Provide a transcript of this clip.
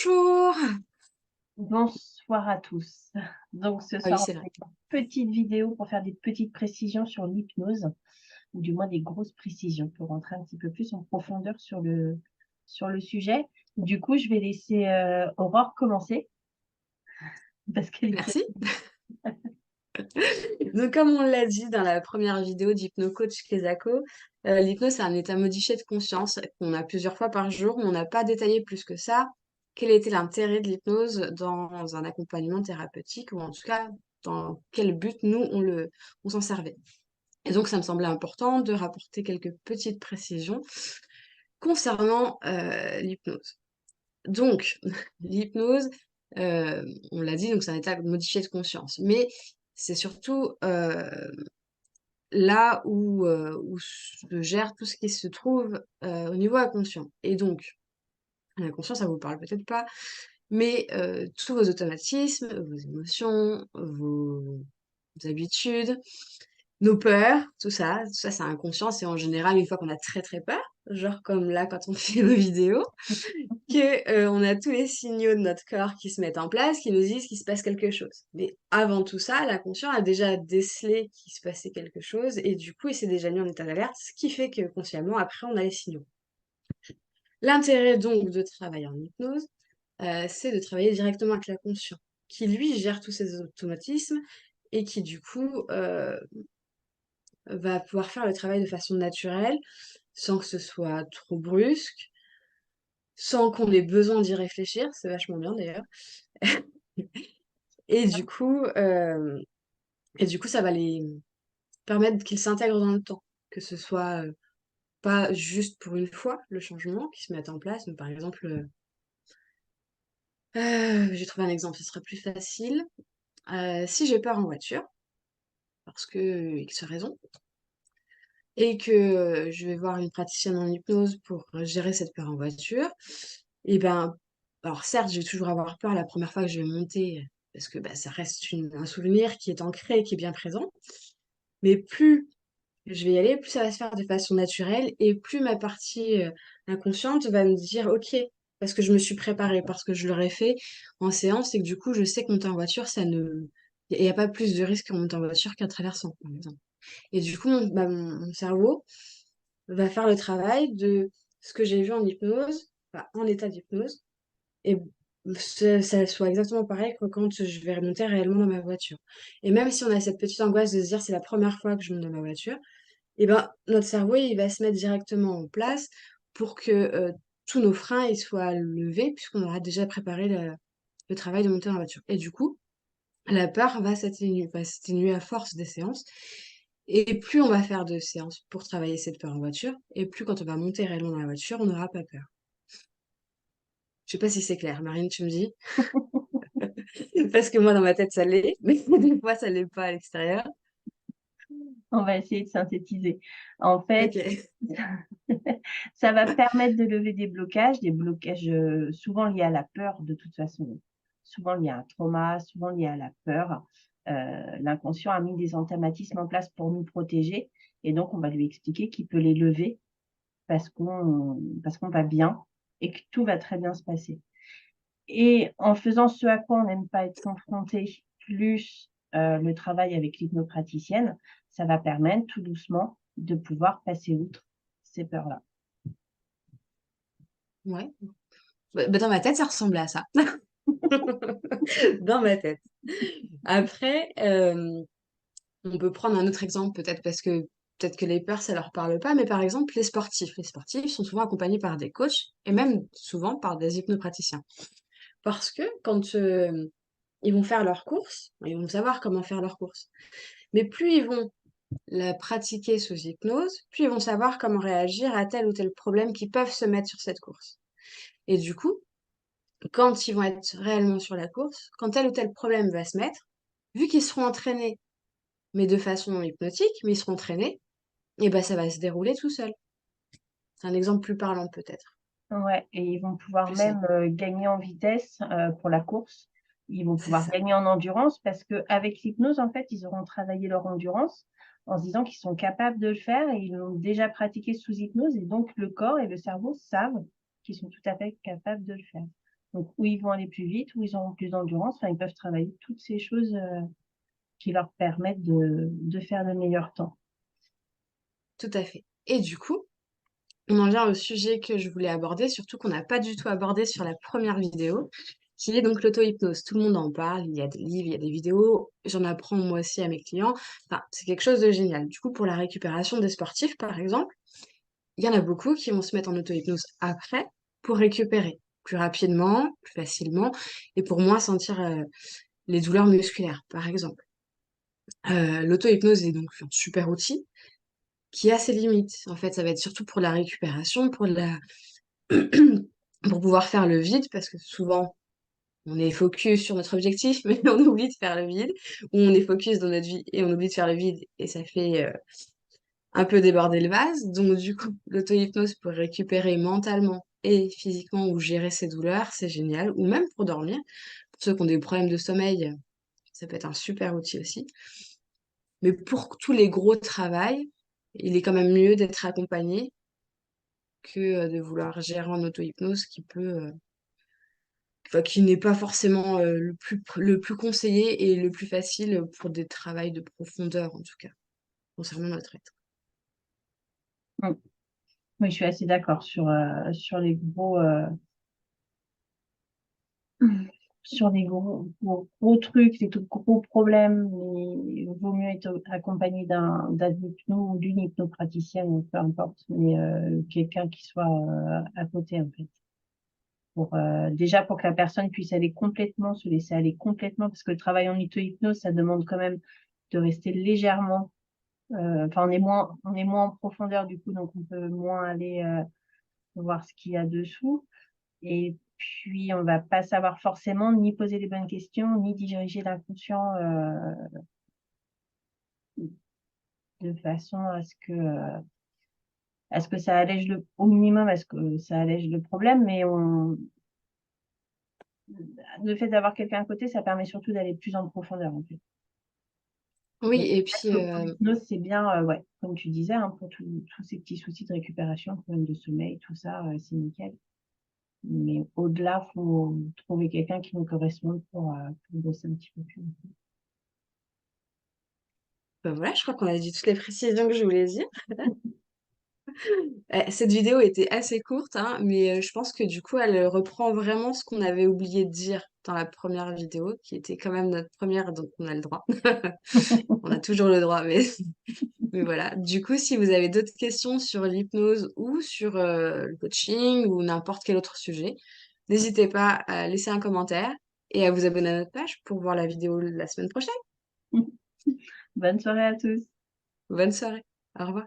Bonjour! Bonsoir à tous. Donc ce Ah oui, soir, c'est on vrai. fait une petite vidéo pour faire des petites précisions sur l'hypnose, ou du moins des grosses précisions, pour rentrer un petit peu plus en profondeur sur le sujet. Du coup, je vais laisser Aurore commencer, parce qu'elle est Merci. précise. Donc, comme on l'a dit dans la première vidéo d'HypnoCoach Kezako, l'hypnose, c'est un état modifié de conscience qu'on a plusieurs fois par jour, mais on n'a pas détaillé plus que ça quel était l'intérêt de l'hypnose dans un accompagnement thérapeutique, ou en tout cas, dans quel but, nous, on s'en servait. Et donc, ça me semblait important de rapporter quelques petites précisions concernant l'hypnose. Donc, l'hypnose, on l'a dit, donc c'est un état modifié de conscience. Mais c'est surtout là où se gère tout ce qui se trouve au niveau inconscient. Et donc, l'inconscient, ça vous parle peut-être pas, mais tous vos automatismes, vos émotions, vos habitudes, nos peurs, tout ça c'est inconscient. C'est en général une fois qu'on a très très peur, genre comme là quand on fait nos vidéos. On a tous les signaux de notre corps qui se mettent en place, qui nous disent qu'il se passe quelque chose. Mais avant tout ça, l'inconscient a déjà décelé qu'il se passait quelque chose et du coup, il s'est déjà mis en état d'alerte, ce qui fait que consciemment, après, on a les signaux. L'intérêt donc de travailler en hypnose, c'est de travailler directement avec l'inconscient, qui lui gère tous ces automatismes et qui du coup va pouvoir faire le travail de façon naturelle, sans que ce soit trop brusque, sans qu'on ait besoin d'y réfléchir, c'est vachement bien d'ailleurs. Et du coup, ça va les permettre qu'ils s'intègrent dans le temps, que ce soit, pas juste pour une fois le changement qui se mette en place, mais par exemple, j'ai trouvé un exemple, ce sera plus facile. Si j'ai peur en voiture, parce que X raison, et que, je vais voir une praticienne en hypnose pour gérer cette peur en voiture, et ben, alors certes, je vais toujours avoir peur la première fois que je vais monter, parce que, bah, ça reste un souvenir qui est ancré, qui est bien présent, mais plus je vais y aller, plus ça va se faire de façon naturelle et plus ma partie, inconsciente va me dire: «OK», parce que je me suis préparée, parce que je l'aurais fait en séance et que du coup, je sais que monter en voiture, ça ne il y a pas plus de risque en montant en voiture qu'en traversant, par exemple. Et du coup, mon cerveau va faire le travail de ce que j'ai vu en hypnose, enfin, en état d'hypnose et ça soit exactement pareil que quand je vais remonter réellement dans ma voiture. Et même si on a cette petite angoisse de se dire: «C'est la première fois que je monte dans ma voiture», et ben, notre cerveau, il va se mettre directement en place pour que, tous nos freins, ils soient levés puisqu'on aura déjà préparé le travail de monter dans la voiture. Et du coup, la peur va s'atténuer à force des séances et plus on va faire de séances pour travailler cette peur en voiture et plus quand on va monter réellement dans la voiture, on n'aura pas peur. Je sais pas si c'est clair, Marine, tu me dis? Parce que moi, dans ma tête, ça l'est, mais des fois, ça l'est pas à l'extérieur. On va essayer de synthétiser. En fait, OK. ça va permettre de lever des blocages souvent liés à la peur de toute façon, souvent liés à un trauma, souvent liés à la peur. L'inconscient a mis des automatismes en place pour nous protéger et donc on va lui expliquer qu'il peut les lever parce qu'on va bien et que tout va très bien se passer. Et en faisant ce à quoi on n'aime pas être confronté, plus le travail avec l'hypnopraticienne, ça va permettre tout doucement de pouvoir passer outre ces peurs-là. Ouais. Bah, dans ma tête, ça ressemblait à ça. Dans ma tête. Après, on peut prendre un autre exemple peut-être parce que peut-être que les peurs, ça leur parle pas, mais par exemple les sportifs. Les sportifs sont souvent accompagnés par des coachs et même souvent par des hypnopraticiens. Parce que quand, ils vont faire leurs courses, ils vont savoir comment faire leurs courses. Mais plus ils vont la pratiquer sous hypnose, plus ils vont savoir comment réagir à tel ou tel problème qui peuvent se mettre sur cette course. Et du coup, quand ils vont être réellement sur la course, quand tel ou tel problème va se mettre, vu qu'ils seront entraînés, mais de façon hypnotique, mais ils seront entraînés, et ben ça va se dérouler tout seul. C'est un exemple plus parlant peut-être, Ouais, et ils vont pouvoir plus simple. même gagner en vitesse pour la course. Ils vont C'est pouvoir ça. gagner en endurance parce qu'avec l'hypnose, en fait, ils auront travaillé leur endurance en se disant qu'ils sont capables de le faire et ils l'ont déjà pratiqué sous hypnose et donc le corps et le cerveau savent qu'ils sont tout à fait capables de le faire. Donc, où ils vont aller plus vite, où ils auront plus d'endurance. Enfin, ils peuvent travailler toutes ces choses qui leur permettent de faire le meilleur temps. Tout à fait. Et du coup, on en vient au sujet que je voulais aborder, surtout qu'on n'a pas du tout abordé sur la première vidéo, qui est donc l'auto-hypnose. Tout le monde en parle, il y a des livres, il y a des vidéos, j'en apprends moi aussi à mes clients. Enfin, c'est quelque chose de génial. Du coup, pour la récupération des sportifs, par exemple, il y en a beaucoup qui vont se mettre en auto-hypnose après pour récupérer plus rapidement, plus facilement et pour moins sentir les douleurs musculaires, par exemple. L'auto-hypnose est donc un super outil qui a ses limites. En fait, ça va être surtout pour la récupération, pour pouvoir faire le vide, parce que souvent, on est focus sur notre objectif, mais on oublie de faire le vide, ou on est focus dans notre vie et on oublie de faire le vide, et ça fait un peu déborder le vase. Donc, du coup, l'auto-hypnose pour récupérer mentalement et physiquement ou gérer ses douleurs, c'est génial. Ou même pour dormir. Pour ceux qui ont des problèmes de sommeil, ça peut être un super outil aussi. Mais pour tous les gros travails, il est quand même mieux d'être accompagné que de vouloir gérer en auto-hypnose enfin, qui n'est pas forcément le plus conseillé et le plus facile pour des travails de profondeur, en tout cas, concernant notre être. Mm. Oui, je suis assez d'accord sur les sur les gros trucs, les tout gros problèmes. Il vaut mieux être accompagné d'un hypno ou d'une hypnopraticienne, peu importe, mais quelqu'un qui soit à côté, en fait. Déjà pour que la personne puisse aller complètement, se laisser aller complètement, parce que le travail en auto-hypnose, ça demande quand même de rester légèrement. Enfin, on est moins en profondeur du coup, donc on peut moins aller voir ce qu'il y a dessous. Et puis, on va pas savoir forcément ni poser les bonnes questions, ni diriger l'inconscient de façon à ce que ça allège au minimum, à ce que ça allège le problème. Mais le fait d'avoir quelqu'un à côté, ça permet surtout d'aller plus en profondeur, en fait. Oui, Donc, et puis, l'auto-hypnose, c'est bien, ouais, comme tu disais, hein, pour tous ces petits soucis de récupération, problèmes de sommeil, tout ça, c'est nickel. Mais au-delà, faut trouver quelqu'un qui nous corresponde pour bosser un petit peu plus. bah voilà, je crois qu'on a dit toutes les précisions que je voulais dire. Cette vidéo était assez courte, hein, mais je pense que du coup, elle reprend vraiment ce qu'on avait oublié de dire dans la première vidéo, qui était quand même notre première, donc on a le droit. On a toujours le droit, mais, mais voilà. Du coup, si vous avez d'autres questions sur l'hypnose ou sur le coaching ou n'importe quel autre sujet, n'hésitez pas à laisser un commentaire et à vous abonner à notre page pour voir la vidéo la semaine prochaine. Bonne soirée à tous. Bonne soirée. Au revoir.